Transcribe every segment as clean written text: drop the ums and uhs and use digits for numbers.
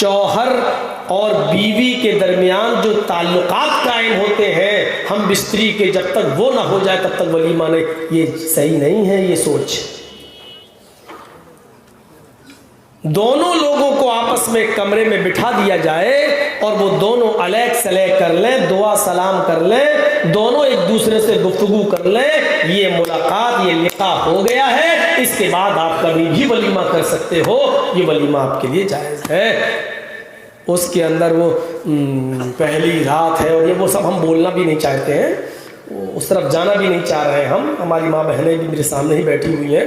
شوہر اور بیوی کے درمیان جو تعلقات قائم ہوتے ہیں ہم بستری کے، جب تک وہ نہ ہو جائے تب تک ولیمہ نہیں، یہ صحیح نہیں ہے یہ سوچ۔ دونوں لوگوں کو آپس میں کمرے میں بٹھا دیا جائے اور وہ دونوں علیق سلیق کر لیں، دعا سلام کر لیں، دونوں ایک دوسرے سے گفتگو کر لیں، یہ ملاقات، یہ لقاء ہو گیا ہے۔ اس کے بعد آپ کبھی بھی ولیمہ کر سکتے ہو، یہ ولیمہ آپ کے لیے جائز ہے۔ اس کے اندر وہ پہلی رات ہے اور یہ وہ سب ہم بولنا بھی نہیں چاہتے ہیں، اس طرف جانا بھی نہیں چاہ رہے ہیں ہم، ہماری ماں بہنیں بھی میرے سامنے ہی بیٹھی ہوئی ہیں،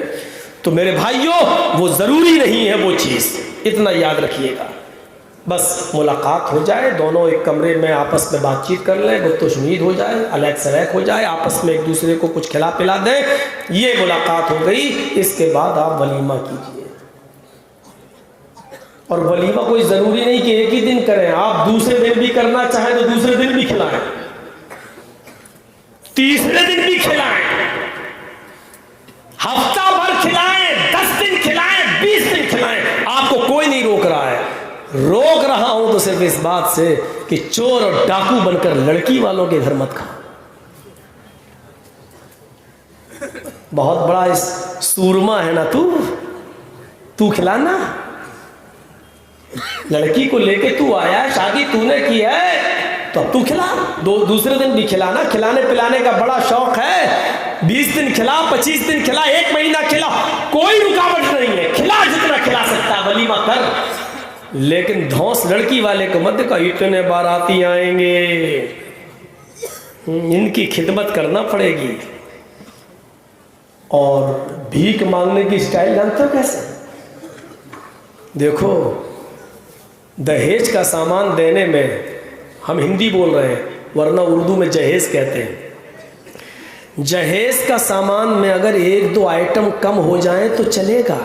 تو میرے بھائیوں وہ ضروری نہیں ہے وہ چیز، اتنا یاد رکھیے گا۔ بس ملاقات ہو جائے، دونوں ایک کمرے میں آپس میں بات چیت کر لیں، گفت و شنید ہو جائے، علیق سلیق ہو جائے، آپس میں ایک دوسرے کو کچھ کھلا پلا دیں، یہ ملاقات ہو گئی۔ اس کے بعد آپ ولیمہ کیجئے، اور ولیمہ کوئی ضروری نہیں کہ ایک ہی دن کریں، آپ دوسرے دن بھی کرنا چاہیں تو دوسرے دن بھی کھلائیں، تیسرے دن بھی کھلائیں، ہفتہ بھر کھلائیں، 10 دن کھلائیں، 20 دن کھلائیں، آپ کو کوئی نہیں روک رہا ہے۔ روک رہا ہوں تو صرف اس بات سے کہ چور اور ڈاکو بن کر لڑکی والوں کے گھر مت کھاؤ۔ بہت بڑا اس سورما ہے نا تو کھلانا، لڑکی کو لے کے تو آیا ہے، شادی تو نے کی ہے تو اب تو کھلا، دوسرے دن بھی کھلانا۔ کھلانے پلانے کا بڑا شوق ہے، 20 دن کھلا، 25 دن کھلا، 1 مہینہ کھلا، کوئی رکاوٹ نہیں ہے، کھلا جتنا کھلا سکتا ہے، ولیمہ کر۔ لیکن دھوس لڑکی والے کو مت دیکھو، اتنے باراتی آئیں گے، ان کی خدمت کرنا پڑے گی۔ اور بھیک مانگنے کی سٹائل جانتے ہو کیسے؟ دیکھو دہیج کا سامان دینے میں ہم ہندی بول رہے ہیں، ورنہ اردو میں جہیز کہتے ہیں۔ جہیز کا سامان میں اگر 1-2 آئٹم کم ہو جائیں تو چلے گا،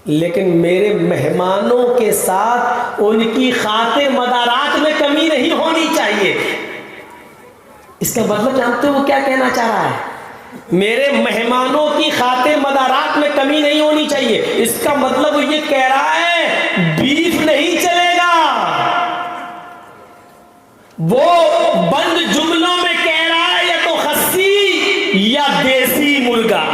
لیکن میرے مہمانوں کے ساتھ ان کی خاطر مدارات میں کمی نہیں ہونی چاہیے۔ اس کا مطلب جانتے ہو وہ کیا کہنا چاہ رہا ہے؟ میرے مہمانوں کی خاطر مدارات میں کمی نہیں ہونی چاہیے، اس کا مطلب وہ یہ کہہ رہا ہے بیف نہیں چلے گا۔ وہ بند جملوں میں کہہ رہا ہے یا تو خسی یا دیسی مرغا۔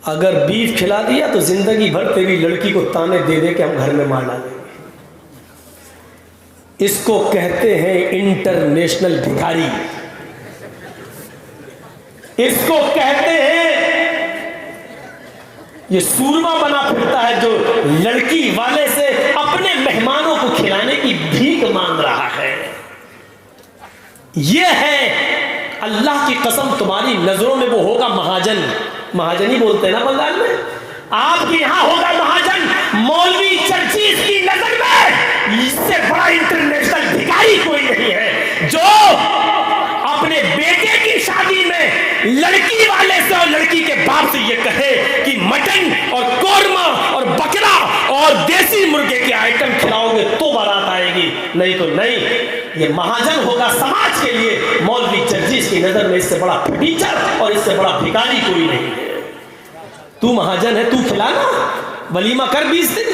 اگر بیف کھلا دیا تو زندگی بھر تیری لڑکی کو تانے دے دے کہ ہم گھر میں مار ڈالیں گے۔ اس کو کہتے ہیں انٹرنیشنل بھکاری، اس کو کہتے ہیں، یہ سورما بنا پھرتا ہے جو لڑکی والے سے اپنے مہمانوں کو کھلانے کی بھیک مانگ رہا ہے۔ یہ ہے اللہ کی قسم تمہاری نظروں میں وہ ہوگا مہاجن، مہاجن ہی بولتے ہیں نا بنگال میں، آپ کے یہاں ہوگا مہاجن، مولوی چرچیز کی نظر میں اس سے بڑا انٹرنیشنل بھکاری کوئی نہیں ہے، جو اپنے بیٹے کی شادی میں لڑکی والے سے اور لڑکی کے باپ سے یہ کہے کہ مٹن اور قورمہ اور بکرا اور دیسی مرغے کے آئٹم کھلاؤ گے تو بارات آئے گی، نہیں تو نہیں۔ یہ مہاجن ہوگا سماج کے لیے، مولوی چرچیز کی نظر میں اس سے بڑا ٹیچر اور اس سے بڑا بھکاری کوئی نہیں ہے۔ تو مہاجن ہے، تو کھلانا، ولیمہ کر 20 دن،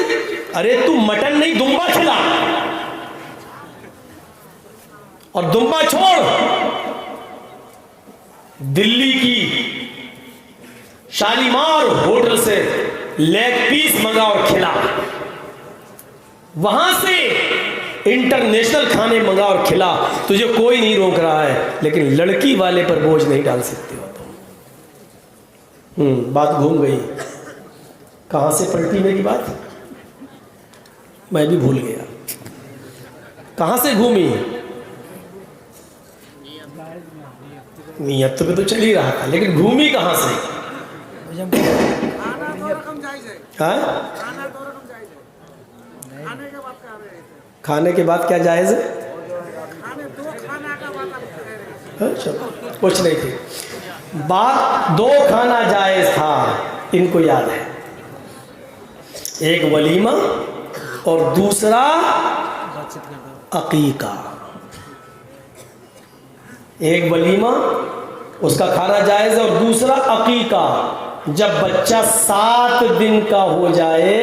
ارے تو مٹن نہیں دمبا کھلا، اور دمبا چھوڑ، دلی کی شالیمار ہوٹل سے لیگ پیس منگا اور کھلا، وہاں سے انٹرنیشنل کھانے منگا اور کھلا، تجھے کوئی نہیں روک رہا ہے، لیکن لڑکی والے پر بوجھ نہیں ڈال سکتے ہو تم۔ بات گھوم گئی، کہاں سے پلٹی میری بات؟ میں بھی بھول گیا کہاں سے گھومی۔ نیت پہ تو چل ہی رہا تھا، لیکن گھومی کہاں سے؟ کھانے کے بعد کیا جائز ہے؟ کچھ نہیں تھی بات، 2 کھانا جائز تھا، ان کو یاد ہے، ایک ولیمہ اور دوسرا عقیقہ۔ ایک ولیمہ اس کا کھانا جائز ہے، اور دوسرا عقیقہ، جب بچہ 7 دن کا ہو جائے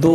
2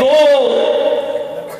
2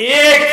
1।